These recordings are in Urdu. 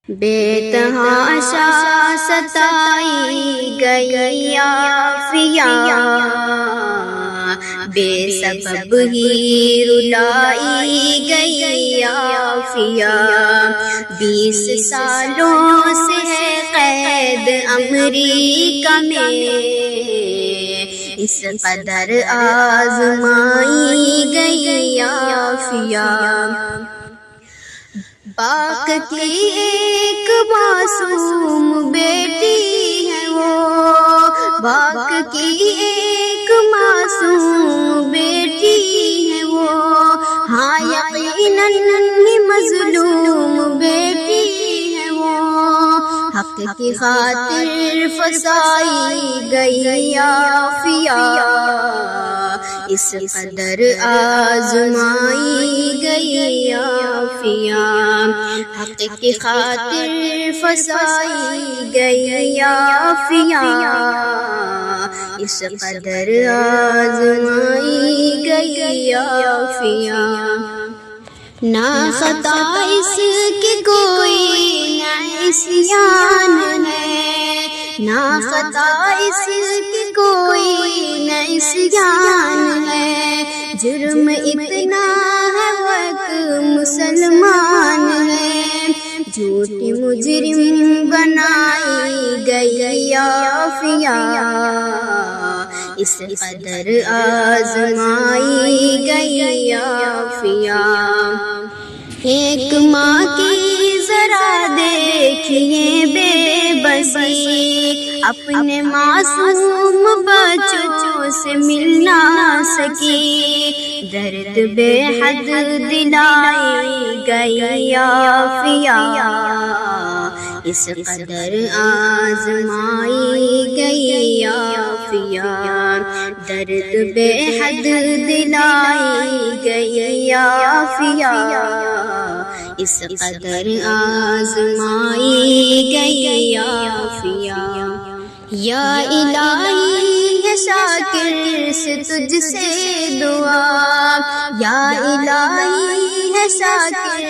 بے تحاشا ستائی گئی عافیہ، بے سبب ہی رلائی گئی عافیہ۔ 20 سالوں سے ہے قید امریکہ میں، اس قدر آزمائی گئی عافیہ۔ پاک کی ایک معصوم بیٹی ہے وہ، پاک کی ایک معصوم بیٹی ہے وہ، ہاں یقیناً ہی مظلوم بیٹی ہے وہ۔ حق کی خاطر فسائی گئی عافیہ، اس قدر آزمائی گئی عافیہ۔ حق کی خاطر فسائی گئی عافیہ، اس قدر آزمائی گئی عافیہ۔ نہ خطا اس کی کوئی نہ عصیان ہے، نہ خطا اس کی کوئی نہ عصیان ہے، جرم اتنا ہے وہ ایک مسلمان ہے، جھوٹی مجرم بنائی گئی عافیہ، اس قدر آزمائی گئی عافیہ۔ ایک ماں کی ذرا دیکھیے بے بسی، اپنے معصوم بچوں سے مل نہ سکی، درد بے حد دلائی گئی عافیہ، اس قدر آزمائی گئی عافیہ۔ درد بے حد دلائی گئی عافیہ، اس قدر آزمائی گئی عافیہ۔ یا الہی ہے شاکر سے تجھ سے دعا، یا الہی ہے شاکر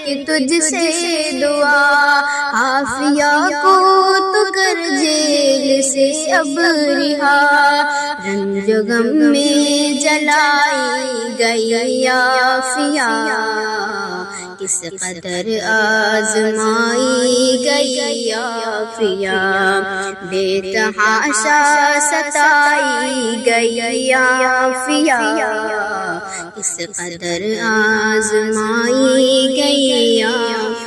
کہ تجھ سے دعا، عافیہ کو تو کر جیل سے اب رہا، رنج و غم میں جلائی گئی عافیہ، کس قدر آزمائی گئی عافیہ۔ بے تحاشا ستائی گئی عافیہ، کس قدر آزمائی گئی عافیہ۔